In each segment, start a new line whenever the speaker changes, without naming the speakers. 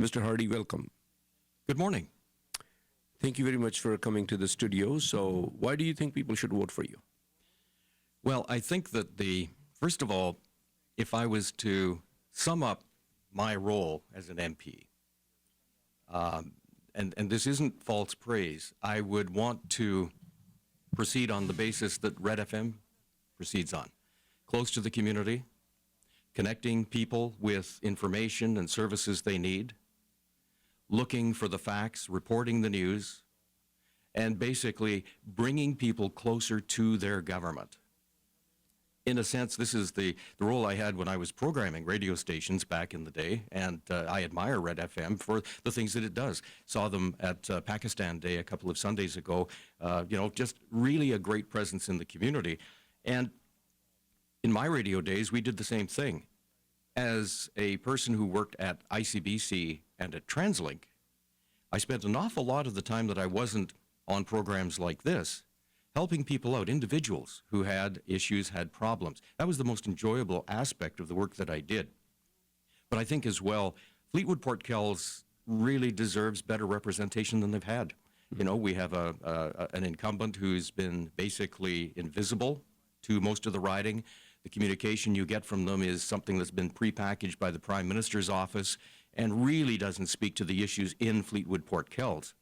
Mr. Hardie, welcome.
Good morning.
Thank you very much for coming to the studio. So, why do you think people should vote for you?
Well, I think that first of all, if I was to sum up my role as an MP, and this isn't false praise, I would want to proceed on the basis that Red FM proceeds on. Close to the community, connecting people with information and services they need, looking for the facts, reporting the news, and basically bringing people closer to their government. In a sense, this is the role I had when I was programming radio stations back in the day, and I admire Red FM for the things that it does. Saw them at Pakistan Day a couple of Sundays ago, just really a great presence in the community. And in my radio days, we did the same thing. As a person who worked at ICBC and at TransLink, I spent an awful lot of the time that I wasn't on programs like this, helping people out, individuals who had issues, had problems. That was the most enjoyable aspect of the work that I did. But I think as well, Fleetwood-Port Kells really deserves better representation than they've had. You know, we have an incumbent who's been basically invisible to most of the riding. The communication you get from them is something that's been prepackaged by the Prime Minister's office and really doesn't speak to the issues in Fleetwood-Port Kells.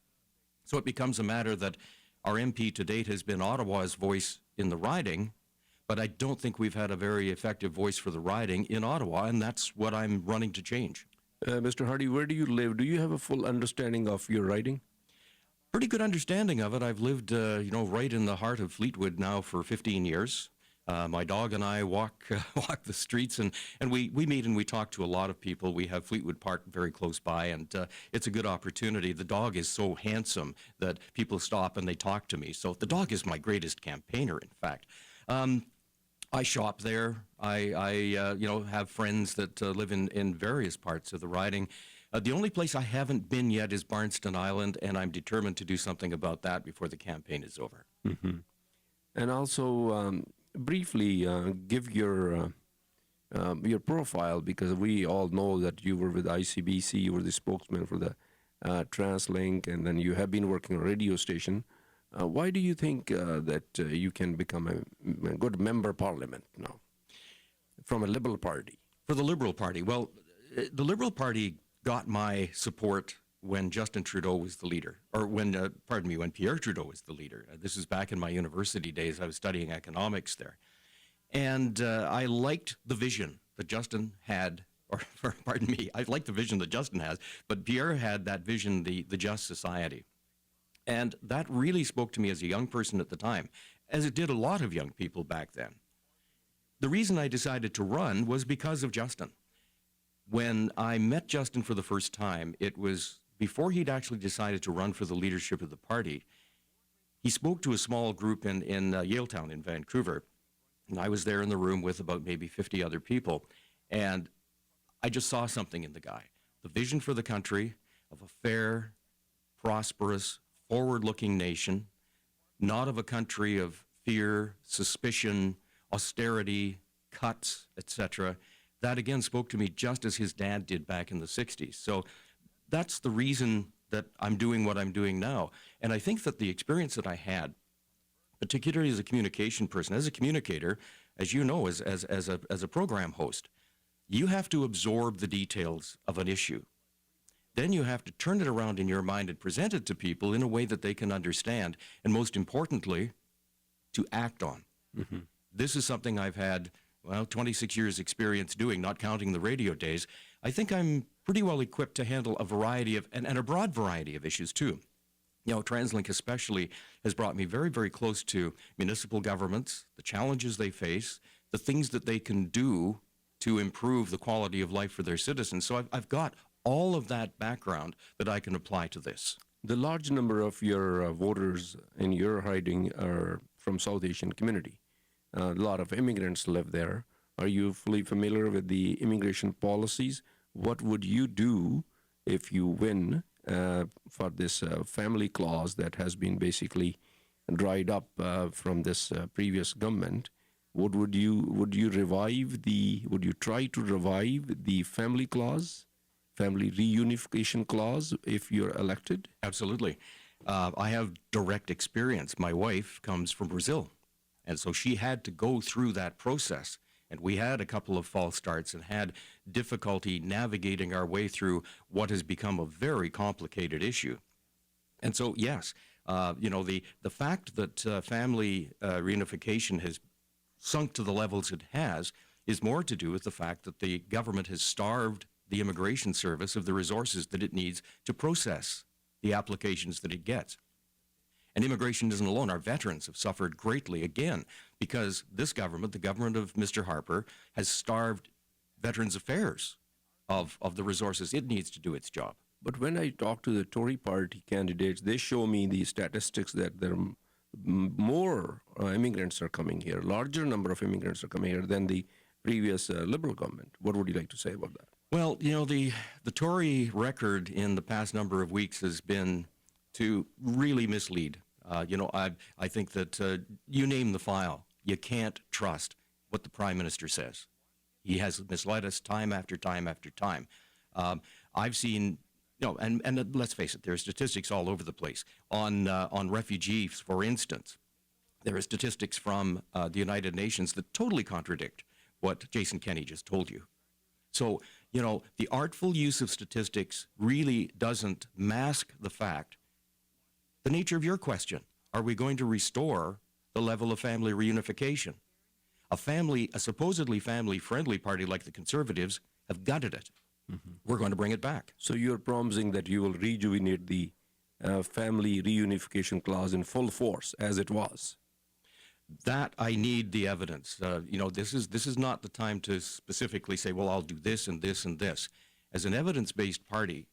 So it becomes a matter that our MP to date has been Ottawa's voice in the riding, but I don't think we've had a very effective voice for the riding in Ottawa, and that's what I'm running to change.
Mr. Hardie, where do you live? Do you have a full understanding of your riding?
Pretty good understanding of it. I've lived, right in the heart of Fleetwood now for 15 years. My dog and I walk the streets, and we meet and we talk to a lot of people. We have Fleetwood Park very close by, and it's a good opportunity. The dog is so handsome that people stop and they talk to me. So the dog is my greatest campaigner, in fact. I shop there. I have friends that live in various parts of the riding. The only place I haven't been yet is Barnston Island, and I'm determined to do something about that before the campaign is over.
Mm-hmm. And also, briefly give your profile, because we all know that you were with ICBC, you were the spokesman for the TransLink, and then you have been working on a radio station. Why do you think that you can become a good member of parliament now from a Liberal Party?
For the Liberal Party, well, the Liberal Party got my support when Justin Trudeau was the leader, or when Pierre Trudeau was the leader. This is back in my university days. I was studying economics there. And I liked the vision that Justin had, I liked the vision that Justin has, but Pierre had that vision, the Just Society. And that really spoke to me as a young person at the time, as it did a lot of young people back then. The reason I decided to run was because of Justin. When I met Justin for the first time, it was before he'd actually decided to run for the leadership of the party. He spoke to a small group in Yaletown in Vancouver, and I was there in the room with about maybe 50 other people, and I just saw something in the guy. The vision for the country of a fair, prosperous, forward-looking nation, not of a country of fear, suspicion, austerity, cuts, etc. That again spoke to me just as his dad did back in the 60s. So that's the reason that I'm doing what I'm doing now. And I think that the experience that I had, particularly as a communication person, as a communicator, as you know, as a program host, you have to absorb the details of an issue. Then you have to turn it around in your mind and present it to people in a way that they can understand, and most importantly, to act on. Mm-hmm. This is something I've had 26 years experience doing, not counting the radio days. I think I'm pretty well equipped to handle a variety of, and a broad variety of issues too. You know, TransLink especially has brought me very, very close to municipal governments, the challenges they face, the things that they can do to improve the quality of life for their citizens. So I've got all of that background that I can apply to this.
The large number of your voters in your riding are from South Asian community. A lot of immigrants live there. Are you fully familiar with the immigration policies? What would you do if you win for this family clause that has been basically dried up from this previous government? Would you try to revive the family clause family reunification clause if you're elected?
Absolutely. I have direct experience. My wife comes from Brazil, and so she had to go through that process. And we had a couple of false starts and had difficulty navigating our way through what has become a very complicated issue. And so, yes, the fact that family reunification has sunk to the levels it has is more to do with the fact that the government has starved the Immigration Service of the resources that it needs to process the applications that it gets. And immigration isn't alone. Our veterans have suffered greatly, again, because this government, the government of Mr. Harper, has starved Veterans Affairs of the resources it needs to do its job.
But when I talk to the Tory party candidates, they show me the statistics that there are more immigrants are coming here, larger number of immigrants are coming here than the previous Liberal government. What would you like to say about that?
Well, the Tory record in the past number of weeks has been to really mislead. I think that you name the file, you can't trust what the Prime Minister says. He has misled us time after time after time. I've seen, and let's face it, there are statistics all over the place. On refugees, for instance, there are statistics from the United Nations that totally contradict what Jason Kenney just told you. So, the artful use of statistics really doesn't mask the fact, the nature of your question. Are we going to restore the level of family reunification? A supposedly family-friendly party like the Conservatives have gutted it. Mm-hmm. We're going to bring it back.
So you're promising that you will rejuvenate the family reunification clause in full force as it was?
That I need the evidence. This is not the time to specifically say, well, I'll do this and this and this. As an evidence-based party,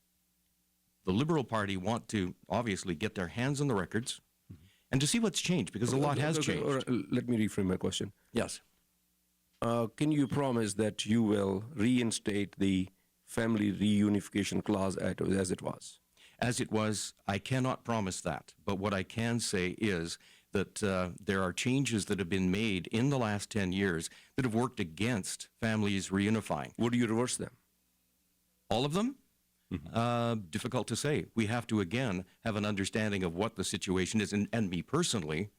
the Liberal Party want to obviously get their hands on the records and to see what's changed, because a lot has changed.
Let me reframe my question.
Yes.
Can you promise that you will reinstate the family reunification clause as it was?
As it was, I cannot promise that. But what I can say is that there are changes that have been made in the last 10 years that have worked against families reunifying.
Would you reverse them?
All of them? Difficult to say. We have to, again, have an understanding of what the situation is. And me personally,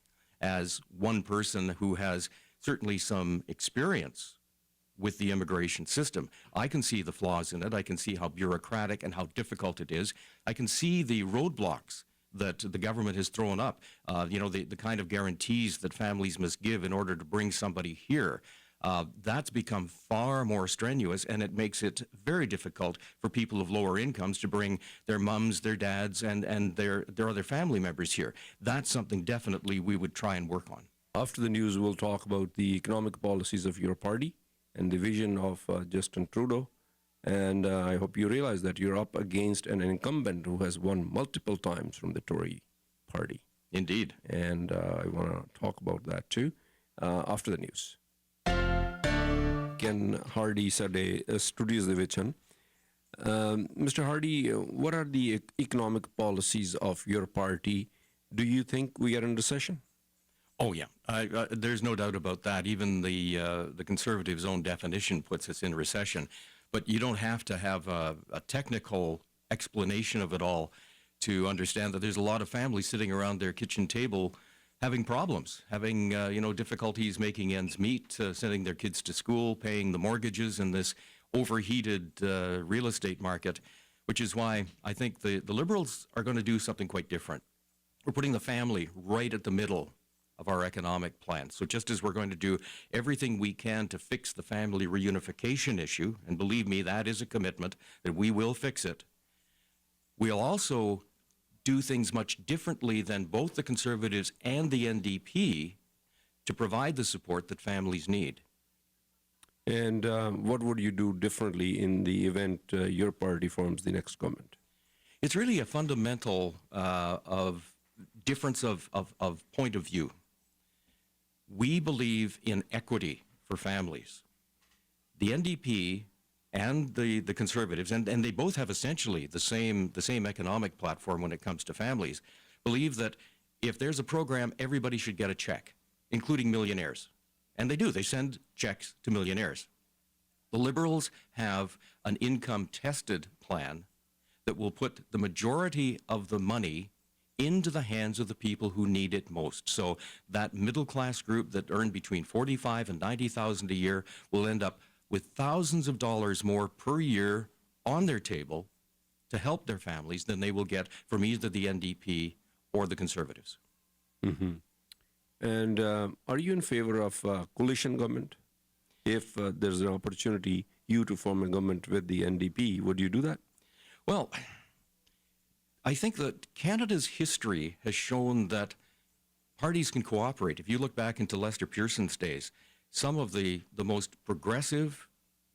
as one person who has certainly some experience with the immigration system, I can see the flaws in it. I can see how bureaucratic and how difficult it is. I can see the roadblocks that the government has thrown up, the kind of guarantees that families must give in order to bring somebody here. That's become far more strenuous, and it makes it very difficult for people of lower incomes to bring their mums, their dads, and their other family members here. That's something definitely we would try and work on.
After the news, we'll talk about the economic policies of your party and the vision of Justin Trudeau. And I hope you realize that you're up against an incumbent who has won multiple times from the Tory party.
Indeed.
And I want to talk about that too after the news. Ken Hardie ਸਾਡੇ studios ਦੇ ਵਿੱਚ ਹਨ. Mr. Hardie, what are the economic policies of your party? Do you think we are in recession?
Oh, yeah. There's no doubt about that. Even the Conservatives' own definition puts us in recession. But you don't have to have a technical explanation of it all to understand that there's a lot of families sitting around their kitchen table having problems, having difficulties making ends meet, sending their kids to school, paying the mortgages in this overheated real estate market, which is why I think the Liberals are going to do something quite different. We're putting the family right at the middle of our economic plan. So just as we're going to do everything we can to fix the family reunification issue, and believe me, that is a commitment that we will fix it, we'll also do things much differently than both the Conservatives and the NDP to provide the support that families need.
And what would you do differently in the event your party forms the next government?
It's really a fundamental difference of point of view. We believe in equity for families. The NDP and the Conservatives, and they both have essentially the same economic platform when it comes to families, believe that if there's a program, everybody should get a check, including millionaires. And they do. They send checks to millionaires. The Liberals have an income-tested plan that will put the majority of the money into the hands of the people who need it most. So that middle-class group that earn between $45,000 and $90,000 a year will end up with thousands of dollars more per year on their table to help their families than they will get from either the NDP or the Conservatives.
And are you in favor of coalition government? If there's an opportunity you to form a government with the NDP, would you do that?
Well, I think that Canada's history has shown that parties can cooperate. If you look back into Lester Pearson's days, some of the most progressive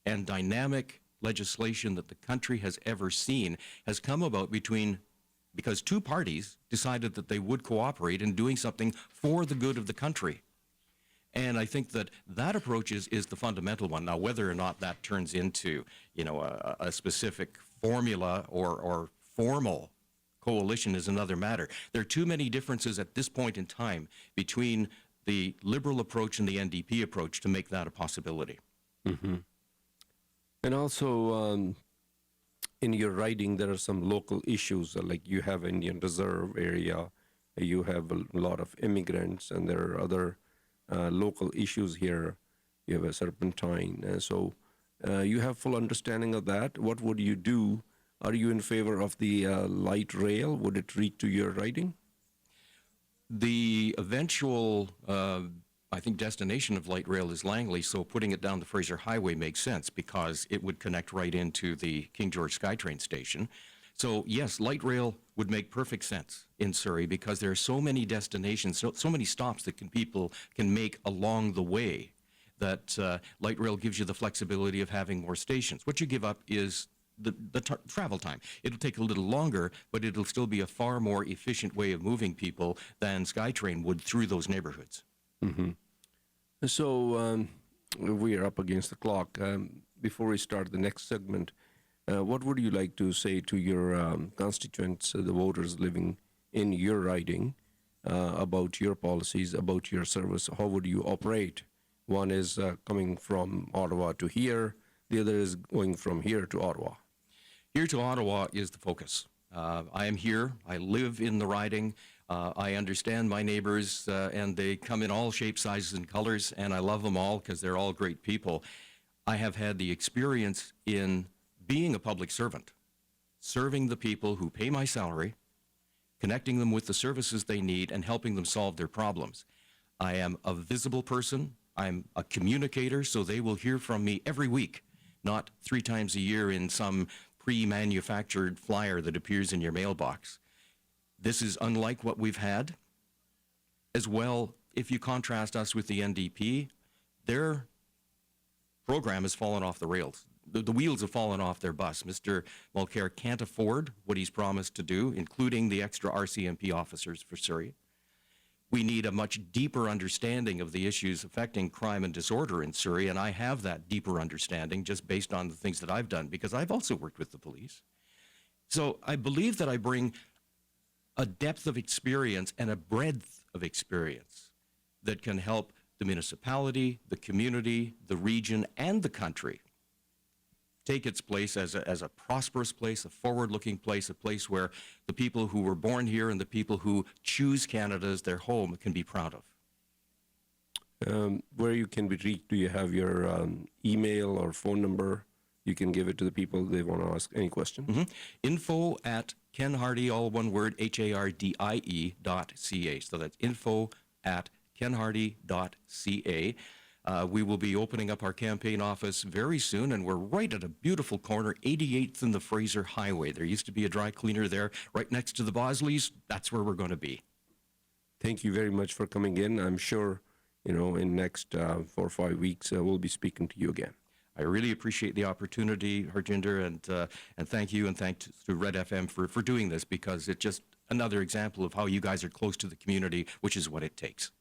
and dynamic legislation that the country has ever seen has come about because two parties decided that they would cooperate in doing something for the good of the country. And I think that that approach is the fundamental one. Now, whether or not that turns into, a specific formula or formal coalition is another matter. There are too many differences at this point in time between the Liberal approach and the NDP approach to make that a possibility.
And also, in your writing, there are some local issues, like you have Indian Reserve area, you have a lot of immigrants, and there are other local issues here. You have a serpentine. So you have full understanding of that. What would you do? Are you in favor of the light rail? Would it reach to your writing?
The eventual, I think, destination of light rail is Langley, so putting it down the Fraser Highway makes sense because it would connect right into the King George SkyTrain station. So yes, light rail would make perfect sense in Surrey because there are so many destinations, so many stops that people can make along the way that light rail gives you the flexibility of having more stations. What you give up is the travel time. It'll take a little longer, but it'll still be a far more efficient way of moving people than SkyTrain would through those neighborhoods.
So we are up against the clock. Before we start the next segment, what would you like to say to your constituents, the voters living in your riding, about your policies, about your service? How would you operate? One is coming from Ottawa to here. The other is going from here to Ottawa.
Here to Ottawa is the focus. I am here. I live in the riding. I understand my neighbors, and they come in all shapes, sizes, and colors, and I love them all because they're all great people. I have had the experience in being a public servant, serving the people who pay my salary, connecting them with the services they need, and helping them solve their problems. I am a visible person. I'm a communicator, so they will hear from me every week, not 3 times a year in some pre-manufactured flyer that appears in your mailbox. This is unlike what we've had. As well, if you contrast us with the NDP, their program has fallen off the rails. The wheels have fallen off their bus. Mr. Mulcair can't afford what he's promised to do, including the extra RCMP officers for Surrey. We need a much deeper understanding of the issues affecting crime and disorder in Surrey, and I have that deeper understanding just based on the things that I've done, because I've also worked with the police. So I believe that I bring a depth of experience and a breadth of experience that can help the municipality, the community, the region, and the country take its place as a prosperous place, a forward-looking place, a place where the people who were born here and the people who choose Canada as their home can be proud of.
Where you can be reached, do you have your email or phone number? You can give it to the people they want to ask any question.
Info at Ken Hardie, all one word, HARDIE.ca. So that's info at kenhardie.ca. We will be opening up our campaign office very soon, and we're right at a beautiful corner, 88th and the Fraser Highway. There used to be a dry cleaner there right next to the Bosleys. That's where we're going to be.
Thank you very much for coming in. I'm sure, in next 4 or 5 weeks, we'll be speaking to you again.
I really appreciate the opportunity, Harjinder, and thank you, and thanks to Red FM for doing this, because it's just another example of how you guys are close to the community, which is what it takes.